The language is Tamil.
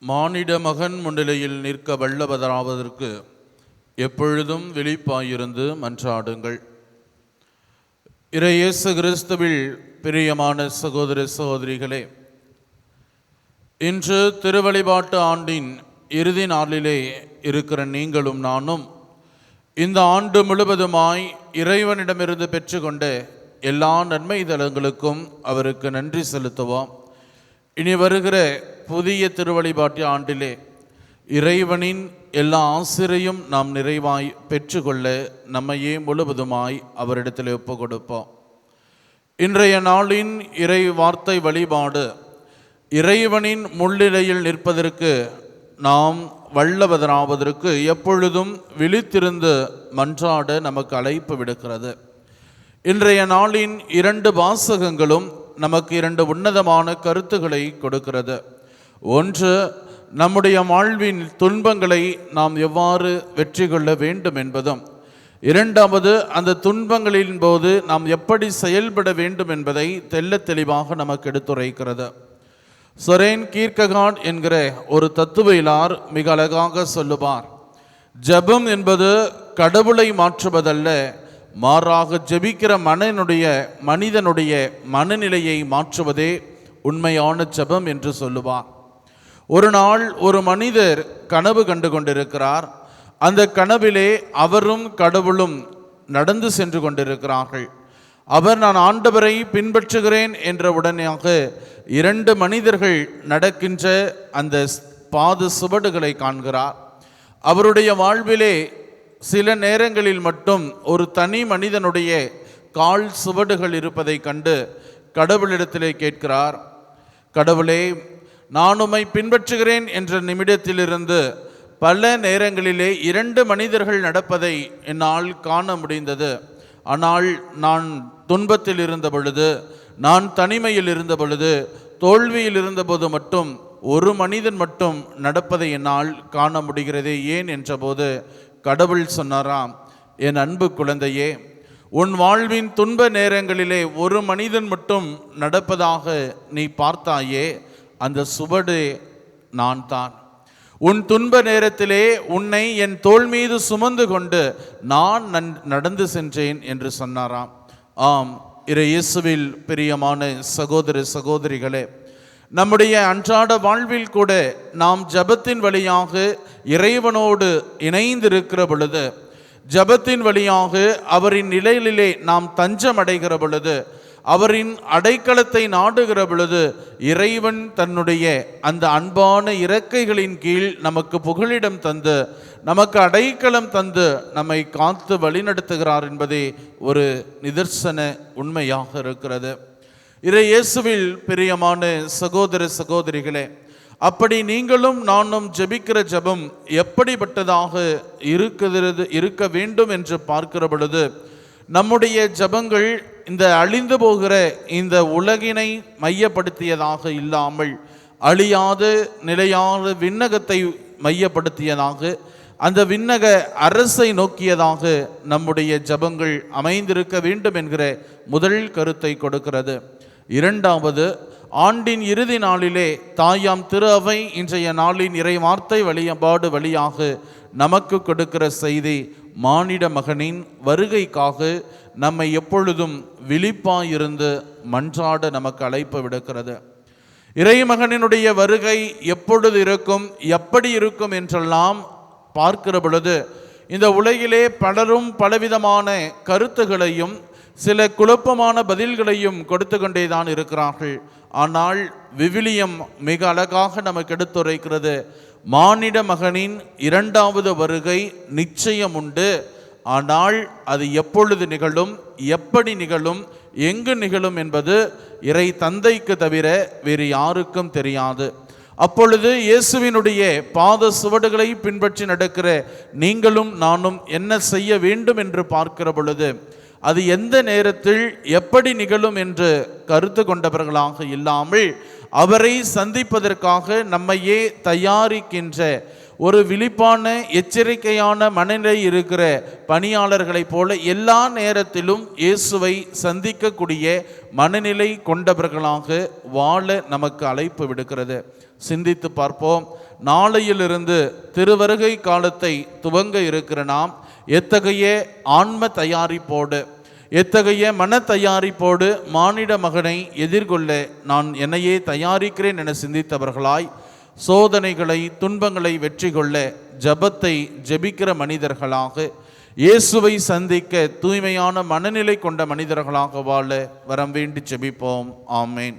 மானிட மகன் முன்னிலையில் நிற்க வல்லவராவதற்கு எப்பொழுதும் விழிப்பாயிருந்து மன்றாடுங்கள். இயேசு கிறிஸ்துவில் பிரியமான சகோதர சகோதரிகளே, இன்று திருவழிபாட்டு ஆண்டின் இறுதி நாளிலே இருக்கிற நீங்களும் நானும் இந்த ஆண்டு முழுவதுமாய் இறைவனிடமிருந்து பெற்றுக்கொண்ட எல்லா நன்மை தலங்களுக்கும் அவருக்கு நன்றி செலுத்துவோம். இனி வருகிற புதிய திருவழிபாட்டு ஆண்டிலே இறைவனின் எல்லா ஆசிரையும் நாம் நிறைவாய் பெற்றுக்கொள்ள நம்மையே முழுவதுமாய் அவரிடத்தில் ஒப்பு கொடுப்போம். இன்றைய நாளின் இறை வார்த்தை வழிபாடு இறைவனின் முன்னிலையில் நிற்பதற்கு நாம் வல்லவராவதற்கு எப்பொழுதும் விழித்திருந்து மன்றாட நமக்கு அழைப்பு விடுக்கிறது. இன்றைய நாளின் 2 வாசகங்களும் நமக்கு 2 உன்னதமான கருத்துக்களை கொடுக்கிறது. ஒன்று, நம்முடைய வாழ்வின் துன்பங்களை நாம் எவ்வாறு வெற்றி கொள்ள வேண்டும் என்பதும், இரண்டாவது, அந்த துன்பங்களின் போது நாம் எப்படி செயல்பட வேண்டும் என்பதை தெள்ளத் தெளிவாக நமக்கு எடுத்துரைக்கிறது. சொரேன் கீர்க்ககார்ட் என்கிற ஒரு தத்துவியலார் மிக அழகாக சொல்லுவார், ஜெபம் என்பது கடவுளை மாற்றுவதல்ல, மாறாக ஜெபிக்கிற மனிதனுடைய மனநிலையை மாற்றுவதே உண்மையான ஜெபம் என்று சொல்லுவார். ஒரு நாள் ஒரு மனிதர் கனவு கண்டு கொண்டிருக்கிறார். அந்த கனவிலே அவரும் கடவுளும் நடந்து சென்று கொண்டிருக்கிறார்கள். அவர், நான் ஆண்டவரை பின்பற்றுகிறேன் என்ற உடனேயாக 2 மனிதர்கள் நடக்கின்ற அந்த பாத சுவடுகளை காண்கிறார். அவருடைய வாழ்விலே சில நேரங்களில் மட்டும் ஒரு தனி மனிதனுடைய கால் சுவடுகள் இருப்பதை கண்டு கடவுளிடத்திலே கேட்கிறார், கடவுளே, நான் உம்மை பின்பற்றுகிறேன் என்ற நிமிடத்திலிருந்து பல நேரங்களிலே 2 மனிதர்கள் நடப்பதை என்னால் காண முடிந்தது. ஆனால் நான் துன்பத்தில் இருந்த பொழுது, நான் தனிமையில் இருந்த பொழுது, தோல்வியில் இருந்தபோது மட்டும் ஒரு மனிதன் மட்டும் நடப்பதை என்னால் காண முடிகிறதே ஏன் என்றபோது கடவுள் சொன்னாராம், என் அன்பு குழந்தையே, உன் வாழ்வின் துன்ப நேரங்களிலே ஒரு மனிதன் மட்டும் நடப்பதாக நீ பார்த்தாயே, அந்த சுவடு நான் தான். உன் துன்ப நேரத்திலே உன்னை என் தோள் மீது சுமந்து கொண்டு நான் நடந்து சென்றேன் என்று சொன்னாராம். ஆம், இயேசுவில் பிரியமான சகோதர சகோதரிகளே, நம்முடைய அன்றாட வாழ்வில் கூட நாம் ஜெபத்தின் வழியாக இறைவனோடு இணைந்திருக்கிற பொழுது, ஜெபத்தின் வழியாக அவரின் நிலையிலே நாம் தஞ்சம் அடைகிற பொழுது, அவரின் அடைக்கலத்தை நாடுகிற பொழுது, இறைவன் தன்னுடைய அந்த அன்பான இறக்கைகளின் கீழ் நமக்கு புகலிடம் தந்து, நமக்கு அடைக்கலம் தந்து நம்மை காத்து வழிநடத்துகிறார் என்பதே ஒரு நிதர்சன உண்மையாக இருக்கிறது. இயேசுவில் பிரியமான சகோதர சகோதரிகளே, அப்படி நீங்களும் நானும் ஜெபிக்கிற ஜெபம் எப்படிப்பட்டதாக இருக்க வேண்டும் என்று பார்க்கிற பொழுது, நம்முடைய ஜெபங்கள் இந்த அழிந்து போகிற இந்த உலகினை மையப்படுத்தியதாக இல்லாமல் அழியாத நிலையான விண்ணகத்தை மையப்படுத்தியதாக, அந்த விண்ணக அரசை நோக்கியதாக நம்முடைய ஜெபங்கள் அமைந்திருக்க வேண்டும் என்கிற முதல் கருத்தை கொடுக்கிறது. இரண்டாவது, ஆண்டின் இறுதி நாளிலே தாயாம் திரு அவை இன்றைய நாளின் இறை வார்த்தை வழிபாடு வழியாக நமக்கு கொடுக்கிற செய்தி, மானிட மகனின் வருகைக்காக நம்மை எப்பொழுதும் விழிப்பாயிருந்து மன்றாட நமக்கு அழைப்பு விடுக்கிறது. இறைமகனினுடைய வருகை எப்பொழுது இருக்கும், எப்படி இருக்கும் என்றெல்லாம் பார்க்கிற பொழுது, இந்த உலகிலே பலரும் பலவிதமான கருத்துகளையும் சில குழப்பமான பதில்களையும் கொடுத்து கொண்டேதான் இருக்கிறார்கள். ஆனால் விவிலியம் மிக அழகாக நமக்கு எடுத்துரைக்கிறது, மானிட மகனின் 2வது வருகை நிச்சயம் உண்டு. ஆனால் அது எப்பொழுது நிகழும், எப்படி நிகழும், எங்கு நிகழும் என்பது இறை தந்தைக்கு தவிர வேறு யாருக்கும் தெரியாது. அப்பொழுது இயேசுவினுடைய பாத சுவடுகளை பின்பற்றி நடக்கிற நீங்களும் நானும் என்ன செய்ய வேண்டும் என்று பார்க்கிற பொழுது, அது எந்த நேரத்தில் எப்படி நிகழும் என்று கருத்து கொண்டவர்களாக இல்லாமல், அவரை சந்திப்பதற்காக நம்மையே தயாரிக்கின்ற ஒரு விழிப்பான எச்சரிக்கையான மனநிலை இருக்கிற பணியாளர்களைப் போல எல்லா நேரத்திலும் இயேசுவை சந்திக்கக்கூடிய மனநிலை கொண்டவர்களாக வாழ நமக்கு அழைப்பு விடுக்கிறது. சிந்தித்து பார்ப்போம். நாளையிலிருந்து திருவருகை காலத்தை துவங்க இருக்கிற நாம் எத்தகைய ஆன்ம தயாரிப்போடு, எத்தகைய மன தயாரிப்போடு மானிட மகனை எதிர்கொள்ள நான் என்னையே தயாரிக்கிறேன் என சிந்தித்தவர்களாய், சோதனைகளை துன்பங்களை வெற்றி கொள்ள ஜபத்தை ஜெபிக்கிற மனிதர்களாக, இயேசுவை சந்திக்க தூய்மையான மனநிலை கொண்ட மனிதர்களாக வாழ வரம் வேண்டி ஜெபிப்போம். ஆமேன்.